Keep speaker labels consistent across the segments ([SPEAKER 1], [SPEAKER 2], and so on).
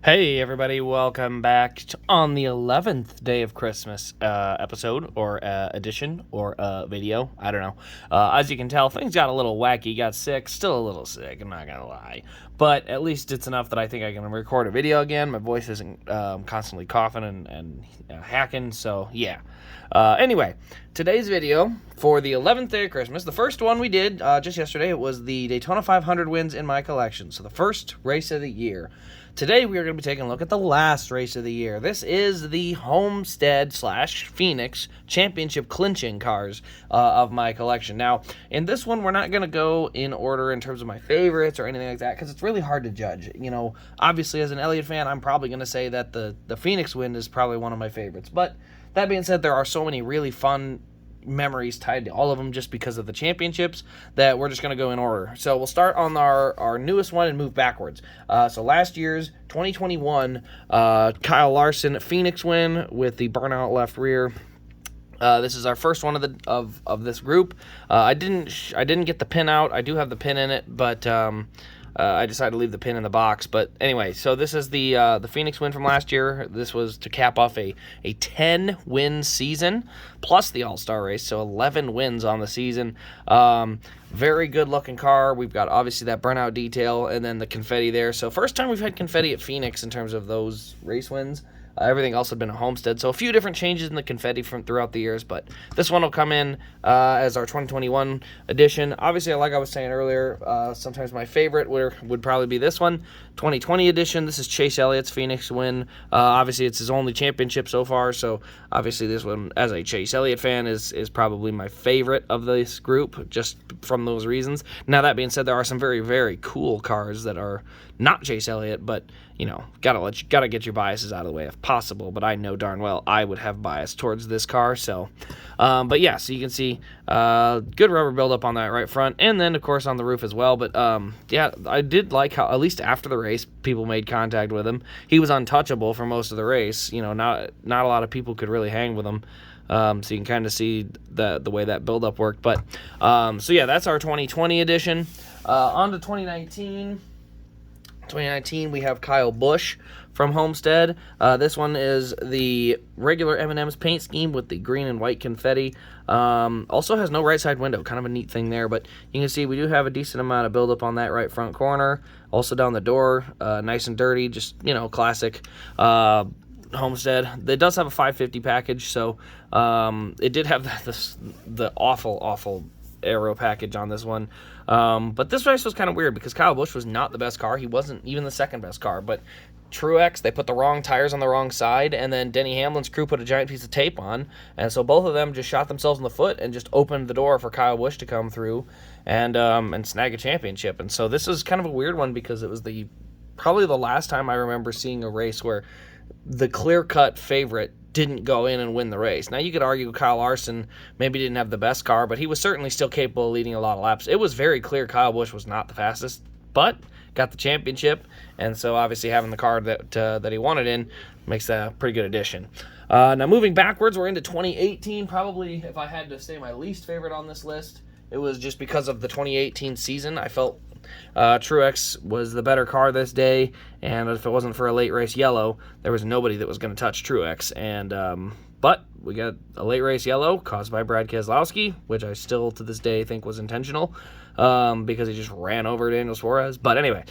[SPEAKER 1] Hey everybody, welcome back to on the 11th day of Christmas episode or edition or video. I don't know. As you can tell, things got a little wacky, got sick, still a little sick, I'm not gonna lie. But at least it's enough that I think I can record a video again. My voice isn't constantly coughing and hacking, so yeah. Anyway, today's video for the 11th day of Christmas, the first one we did just yesterday, it was the Daytona 500 wins in my collection. So the first race of the year. Today we are going to be taking a look at the last race of the year. This is the Homestead/Phoenix Championship clinching cars of my collection. Now, in this one, we're not going to go in order in terms of my favorites or anything like that because it's really hard to judge. You know, obviously as an Elliott fan, I'm probably going to say that the Phoenix win is probably one of my favorites. But that being said, there are so many really fun memories tied to all of them just because of the championships that we're just going to go in order. So we'll start on our newest one and move backwards. So last year's 2021 Kyle Larson Phoenix win with the burnout left rear. This is our first one of this group. I didn't get the pin out. I do have the pin in it, but I decided to leave the pin in the box. But anyway, so this is the Phoenix win from last year. This was to cap off a 10-win season plus the All-Star race, so 11 wins on the season. Very good-looking car. We've got, obviously, that burnout detail and then the confetti there. So first time we've had confetti at Phoenix in terms of those race wins. Everything else had been a Homestead, so a few different changes in the confetti from throughout the years, but this one will come in as our 2021 edition. Obviously, like I was saying earlier, sometimes my favorite would probably be this one, 2020 edition. This is Chase Elliott's Phoenix win. Obviously, it's his only championship so far, so obviously this one, as a Chase Elliott fan, is probably my favorite of this group, just from those reasons. Now, that being said, there are some very, very cool cars that are not Chase Elliott, but you know, gotta get your biases out of the way if possible. But I know darn well I would have bias towards this car. So, but yeah, so you can see good rubber buildup on that right front, and then of course on the roof as well. But yeah, I did like how at least after the race, people made contact with him. He was untouchable for most of the race. You know, not a lot of people could really hang with him. So you can kind of see the way that buildup worked. But so yeah, that's our 2020 edition. On to 2019. 2019, we have Kyle Busch from Homestead. This one is the regular M&M's paint scheme with the green and white confetti. Also has no right side window, kind of a neat thing there, but you can see we do have a decent amount of buildup on that right front corner. Also down the door, nice and dirty, just, you know, classic Homestead. It does have a 550 package, so it did have the awful aero package on this one. But this race was kind of weird because Kyle Busch was not the best car. He wasn't even the second best car, but Truex, they put the wrong tires on the wrong side, and then Denny Hamlin's crew put a giant piece of tape on, and so both of them just shot themselves in the foot and just opened the door for Kyle Busch to come through and snag a championship. And so this is kind of a weird one because it was probably the last time I remember seeing a race where the clear-cut favorite didn't go in and win the race. Now, you could argue Kyle Larson maybe didn't have the best car, but he was certainly still capable of leading a lot of laps. It was very clear Kyle Busch was not the fastest, but got the championship, and so obviously having the car that he wanted in makes that a pretty good addition. Now, moving backwards, we're into 2018. Probably, if I had to say my least favorite on this list, it was just because of the 2018 season. I felt Truex was the better car this day, and if it wasn't for a late race yellow, there was nobody that was going to touch Truex. And but we got a late race yellow caused by Brad Keselowski, which I still to this day think was intentional because he just ran over Daniel Suarez. But anyway,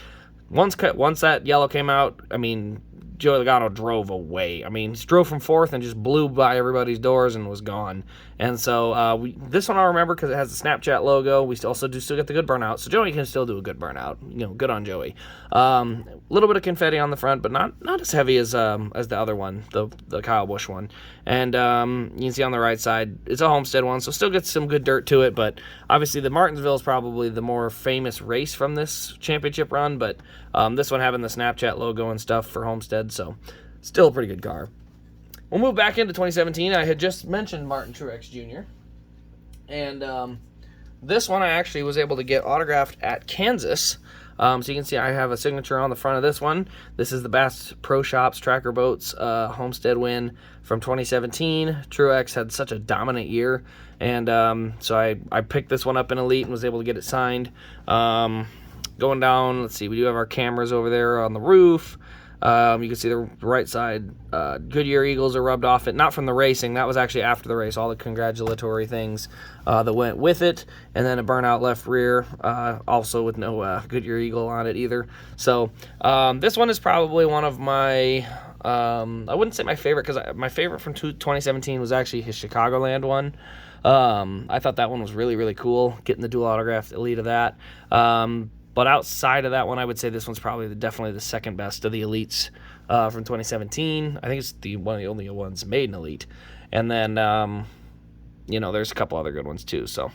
[SPEAKER 1] once that yellow came out, I mean, Joey Logano drove away. I mean, he drove from fourth and just blew by everybody's doors and was gone. And so this one I remember because it has the Snapchat logo. We still get the good burnout. So Joey can still do a good burnout. You know, good on Joey. A little bit of confetti on the front, but not as heavy as the other one, the Kyle Busch one. And you can see on the right side, it's a Homestead one, so still gets some good dirt to it. But obviously the Martinsville is probably the more famous race from this championship run. But this one having the Snapchat logo and stuff for Homestead, so still a pretty good car. We'll move back into 2017. I had just mentioned Martin Truex Jr. And this one I actually was able to get autographed at Kansas. So you can see I have a signature on the front of this one. This is the Bass Pro Shops Tracker Boats Homestead win from 2017. Truex had such a dominant year, and so I picked this one up in Elite and was able to get it signed. Going down, let's see, we do have our cameras over there on the roof. You can see the right side Goodyear Eagles are rubbed off it. Not from the racing. That was actually after the race. All the congratulatory things that went with it. And then a burnout left rear, also with no Goodyear Eagle on it either. So this one is probably one of my... I wouldn't say my favorite, because my favorite from 2017 was actually his Chicagoland one. I thought that one was really, really cool, getting the dual autographed elite of that. But outside of that one, I would say this one's probably definitely the second best of the elites from 2017. I think it's one of the only ones made in elite. And then, there's a couple other good ones too. So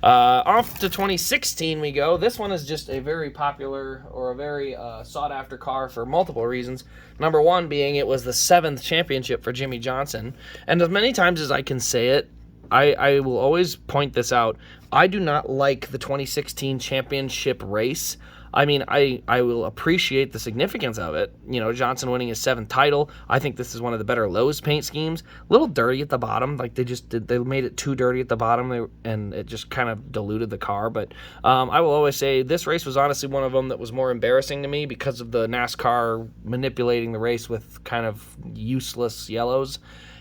[SPEAKER 1] off to 2016 we go. This one is just a very popular, or a very sought-after car for multiple reasons. Number one being it was the 7th championship for Jimmie Johnson. And as many times as I can say it, I will always point this out. I do not like the 2016 championship race. I mean, I will appreciate the significance of it. Johnson winning his 7th title. I think this is one of the better Lowe's paint schemes. A little dirty at the bottom. Like they made it too dirty at the bottom, and it just kind of diluted the car. But I will always say this race was honestly one of them that was more embarrassing to me because of the NASCAR manipulating the race with kind of useless yellows.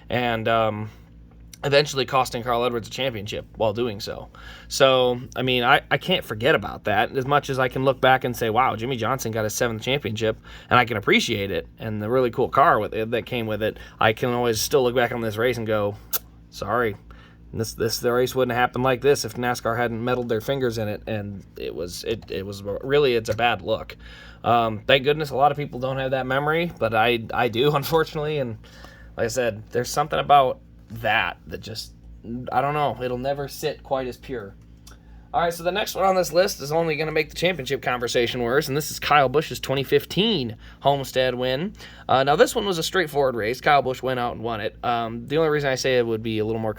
[SPEAKER 1] And eventually costing Carl Edwards a championship while doing so. So, I mean, I can't forget about that. As much as I can look back and say, wow, Jimmie Johnson got his 7th championship, and I can appreciate it, and the really cool car that came with it, I can always still look back on this race and go, sorry, the race wouldn't have happened like this if NASCAR hadn't meddled their fingers in it, and it was really, it's a bad look. Thank goodness a lot of people don't have that memory, but I do, unfortunately, and like I said, there's something about that just, I don't know, it'll never sit quite as pure. All right, so the next one on this list is only going to make the championship conversation worse, and this is Kyle Busch's 2015 Homestead win. Now, this one was a straightforward race. Kyle Busch went out and won it. The only reason I say it would be a little more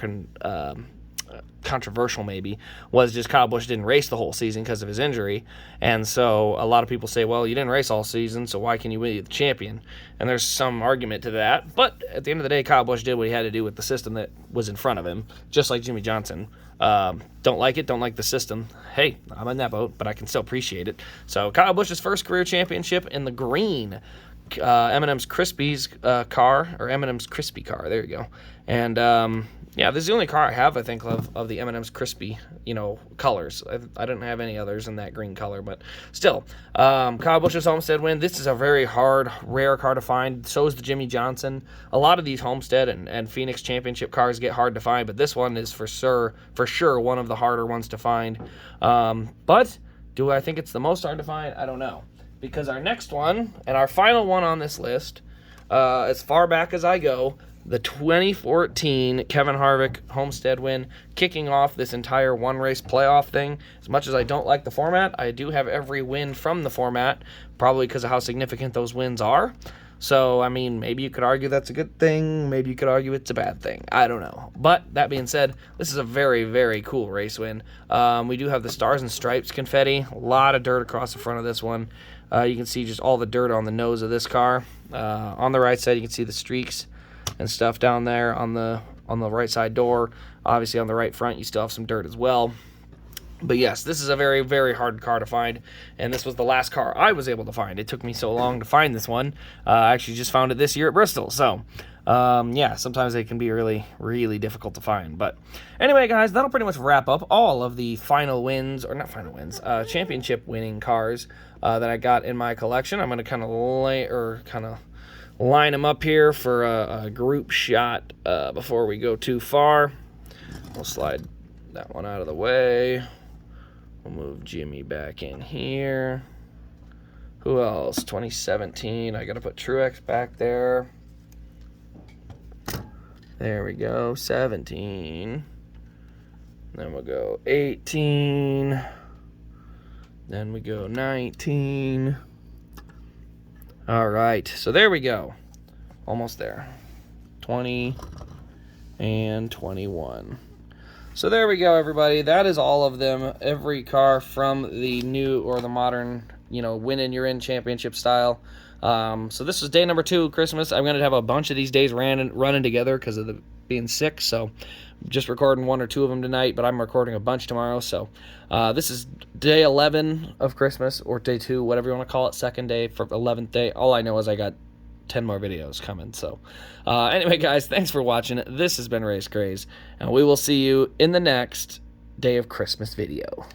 [SPEAKER 1] controversial maybe was just Kyle Busch didn't race the whole season because of his injury, and so a lot of people say, well, you didn't race all season, so why can you win the champion? And there's some argument to that, but at the end of the day, Kyle Busch did what he had to do with the system that was in front of him, just like Jimmie Johnson. Don't like it, don't like the system. Hey, I'm in that boat, but I can still appreciate it. So Kyle Busch's first career championship in the green M&M's Crispy's car, or M&M's Crispy car, there you go. And yeah, this is the only car I have, I think, of the M&M's Crispy, colors. I didn't have any others in that green color, but still. Kyle Busch's Homestead win. This is a very hard, rare car to find. So is the Jimmie Johnson. A lot of these Homestead and Phoenix Championship cars get hard to find, but this one is for sure one of the harder ones to find. But do I think it's the most hard to find? I don't know. Because our next one, and our final one on this list, as far back as I go, the 2014 Kevin Harvick Homestead win, kicking off this entire one-race playoff thing. As much as I don't like the format, I do have every win from the format, probably because of how significant those wins are. So, I mean, maybe you could argue that's a good thing. Maybe you could argue it's a bad thing. I don't know. But that being said, this is a very, very cool race win. We do have the Stars and Stripes confetti. A lot of dirt across the front of this one. You can see just all the dirt on the nose of this car. On the right side, you can see the streaks and stuff down there on the right side door. Obviously, on the right front, you still have some dirt as well. But yes, this is a very, very hard car to find, and this was the last car I was able to find. It took me so long to find this one. I actually just found it this year at Bristol, so yeah, sometimes they can be really, really difficult to find. But anyway, guys, that'll pretty much wrap up all of the final wins, or not final wins, championship winning cars that I got in my collection. I'm going to kind of line them up here for a group shot before we go too far. We'll slide that one out of the way. We'll move Jimmy back in here. Who else? 2017. I got to put Truex back there. There we go. 17. Then we'll go 18. Then we go 19. All right. So there we go. Almost there. 20 and 21. So there we go, everybody. That is all of them. Every car from the new or the modern win in your in championship style. So this is day number 2, Christmas. I'm going to have a bunch of these days running together because of being sick, so I'm just recording 1 or 2 of them tonight, but I'm recording a bunch tomorrow. So this is day 11 of Christmas, or day 2, whatever you want to call it, second day for 11th day. All I know is I got 10 more videos coming. So anyway, guys, thanks for watching. This has been Race Craze, and we will see you in the next day of Christmas video.